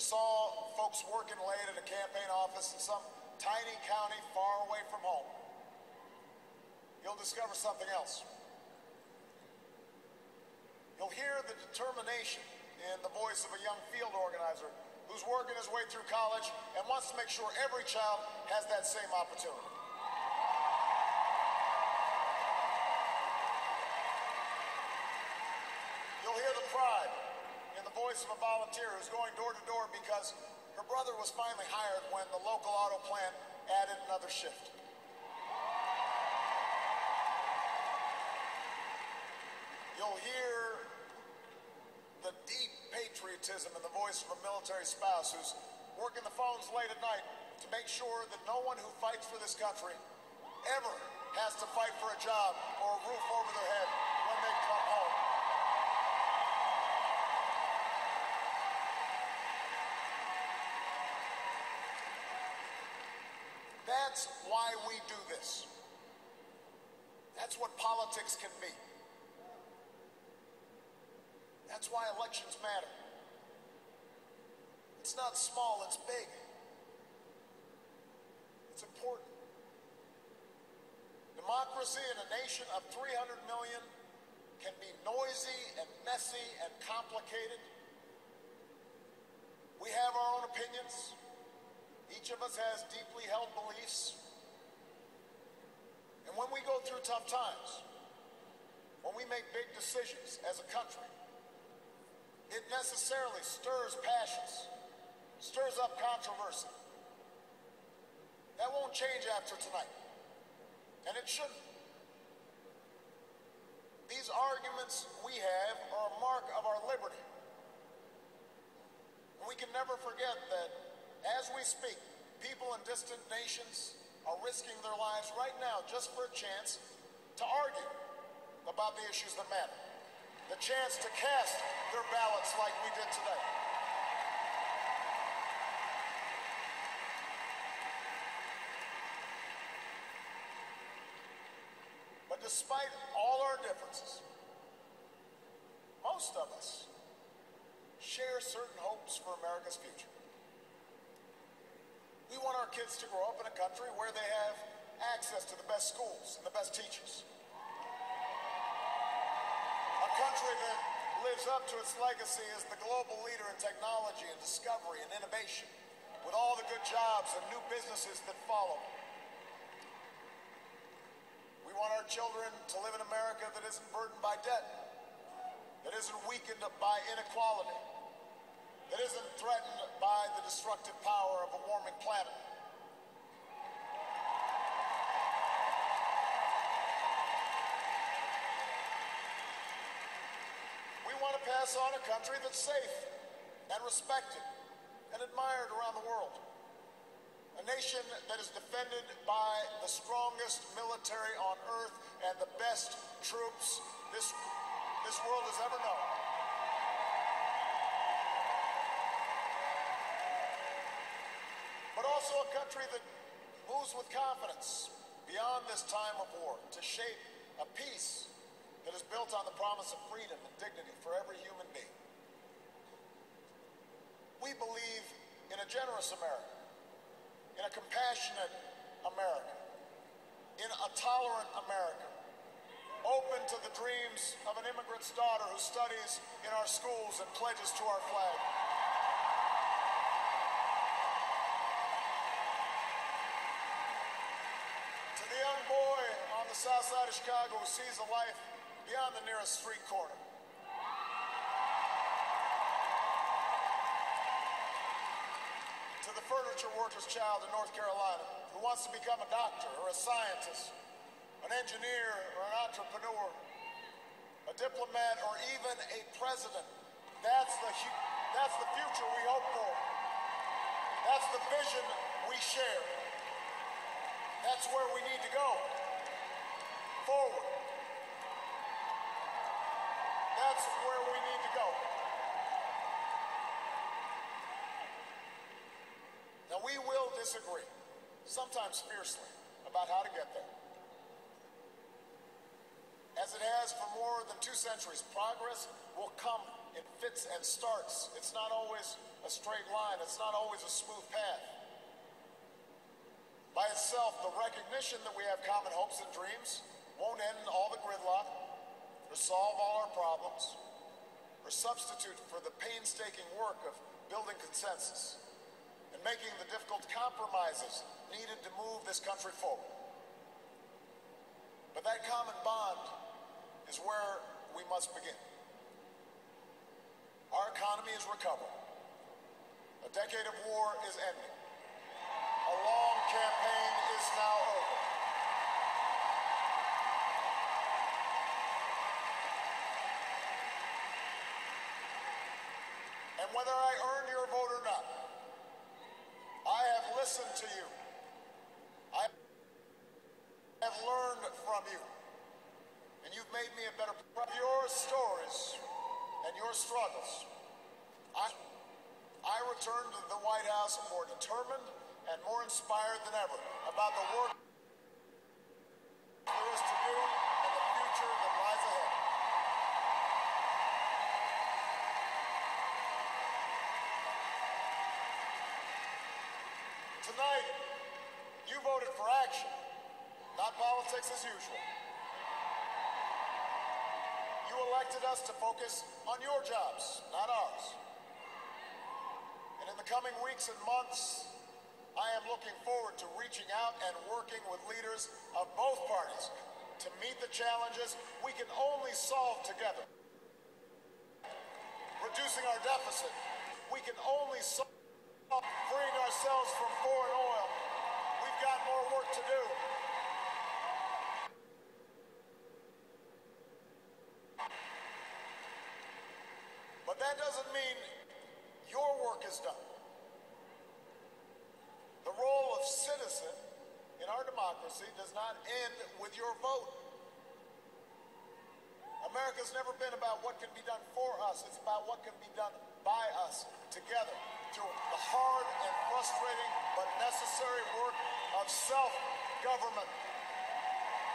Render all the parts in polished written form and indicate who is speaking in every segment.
Speaker 1: saw folks working late at a campaign office in some tiny county far away from home, you'll discover something else. You'll hear the determination in the voice of a young field organizer who's working his way through college and wants to make sure every child has that same opportunity. You'll hear the pride in the voice of a volunteer who's going door to door because her brother was finally hired when the local auto plant added another shift. You'll hear the deep patriotism in the voice of a military spouse who's working the phones late at night to make sure that no one who fights for this country ever has to fight for a job or a roof over their head when they come home. That's why we do this. That's what politics can be. That's why elections matter. It's not small, it's big. It's important. Democracy in a nation of 300 million can be noisy and messy and complicated. We have our own opinions. Each of us has deeply held beliefs. And when we go through tough times, when we make big decisions as a country, it necessarily stirs passions, stirs up controversy. That won't change after tonight, and it shouldn't. These arguments we have are a mark of our liberty. And we can never forget that as we speak, people in distant nations are risking their lives right now just for a chance to argue about the issues that matter. The chance to cast their ballots like we did today. But despite all our differences, most of us share certain hopes for America's future. We want our kids to grow up in a country where they have access to the best schools and the best teachers. A country that lives up to its legacy as the global leader in technology and discovery and innovation, with all the good jobs and new businesses that follow. We want our children to live in America that isn't burdened by debt, that isn't weakened by inequality, that isn't threatened by the destructive power of a warming planet. We want to pass on a country that's safe and respected and admired around the world. A nation that is defended by the strongest military on earth and the best troops this world has ever known. But also a country that moves with confidence beyond this time of war to shape a peace that is built on the promise of freedom and dignity for every human being. We believe in a generous America, in a compassionate America, in a tolerant America, open to the dreams of an immigrant's daughter who studies in our schools and pledges to our flag. To the young boy on the south side of Chicago who sees a life beyond the nearest street corner. To the furniture worker's child in North Carolina who wants to become a doctor or a scientist, an engineer or an entrepreneur, a diplomat or even a president. That's the future we hope for. That's the vision we share. That's where we need to go. Forward. That's where we need to go. Now, we will disagree, sometimes fiercely, about how to get there. As it has for more than 2 centuries, progress will come in fits and starts. It's not always a straight line. It's not always a smooth path. By itself, the recognition that we have common hopes and dreams won't end all the gridlock, or solve all our problems, or substitute for the painstaking work of building consensus and making the difficult compromises needed to move this country forward. But that common bond is where we must begin. Our economy is recovering. A decade of war is ending. A long campaign is now over. And whether I earn your vote or not, I have listened to you. I have learned from you. And you've made me a better person. Your stories and your struggles. I return to the White House more determined and more inspired than ever about the work there is to do and the future that lies ahead. Tonight, you voted for action, not politics as usual. You elected us to focus on your jobs, not ours. And in the coming weeks and months, I am looking forward to reaching out and working with leaders of both parties to meet the challenges we can only solve together. Reducing our deficit, we can only solve. Freeing ourselves from foreign oil, we've got more work to do. But that doesn't mean your work is done. The role of citizen in our democracy does not end with your vote. America's never been about what can be done for us. It's about what can be done by us together through the hard and frustrating but necessary work of self-government.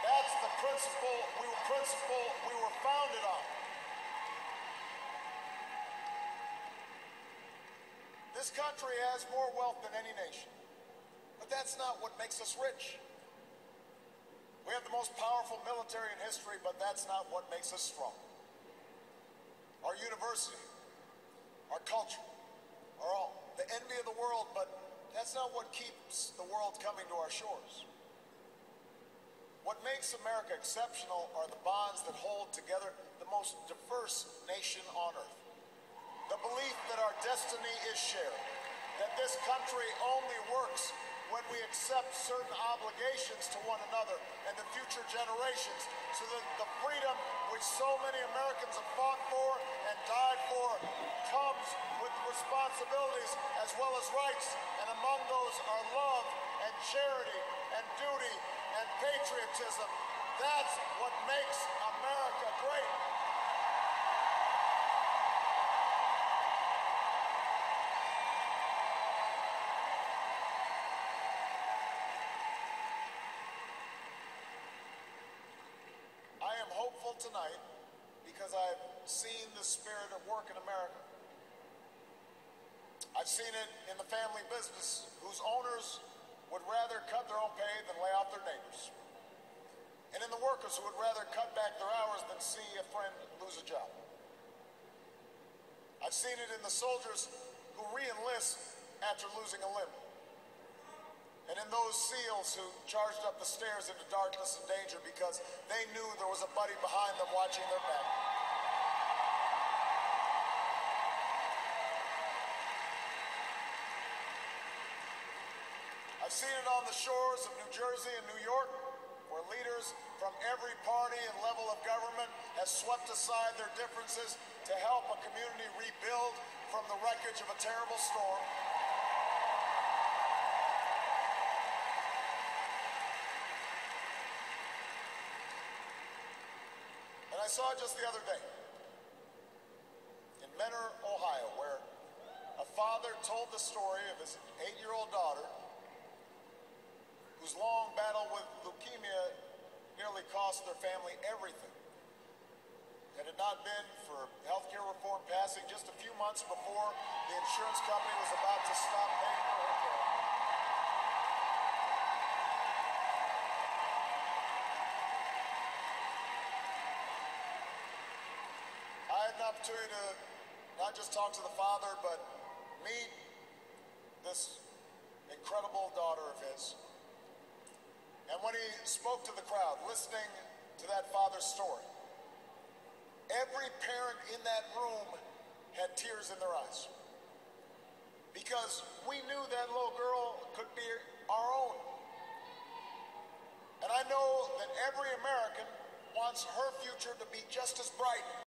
Speaker 1: That's the principle we were founded on. This country has more wealth than any nation, but that's not what makes us rich. We have the most powerful military in history, but that's not what makes us strong. Our university, our culture, are all the envy of the world, but that's not what keeps the world coming to our shores. What makes America exceptional are the bonds that hold together the most diverse nation on earth. The belief that our destiny is shared, that this country only works when we accept certain obligations to one another and the future generations, so that the freedom which so many Americans have fought for and died for comes with responsibilities as well as rights, and among those are love and charity and duty and patriotism. That's what makes America great. Tonight, because I've seen the spirit at work in America. I've seen it in the family business whose owners would rather cut their own pay than lay off their neighbors. And in the workers who would rather cut back their hours than see a friend lose a job. I've seen it in the soldiers who re-enlist after losing a limb. And in those SEALs who charged up the stairs into darkness and danger because they knew there was a buddy behind them watching their back. I've seen it on the shores of New Jersey and New York, where leaders from every party and level of government have swept aside their differences to help a community rebuild from the wreckage of a terrible storm. I saw just the other day in Mentor, Ohio, where a father told the story of his 8-year-old daughter whose long battle with leukemia nearly cost their family everything. had it not been for healthcare reform passing just a few months before the insurance company was about to stop paying for her care. I had an opportunity to not just talk to the father, but meet this incredible daughter of his. And when he spoke to the crowd, listening to that father's story, every parent in that room had tears in their eyes. Because we knew that little girl could be our own. And I know that every American wants her future to be just as bright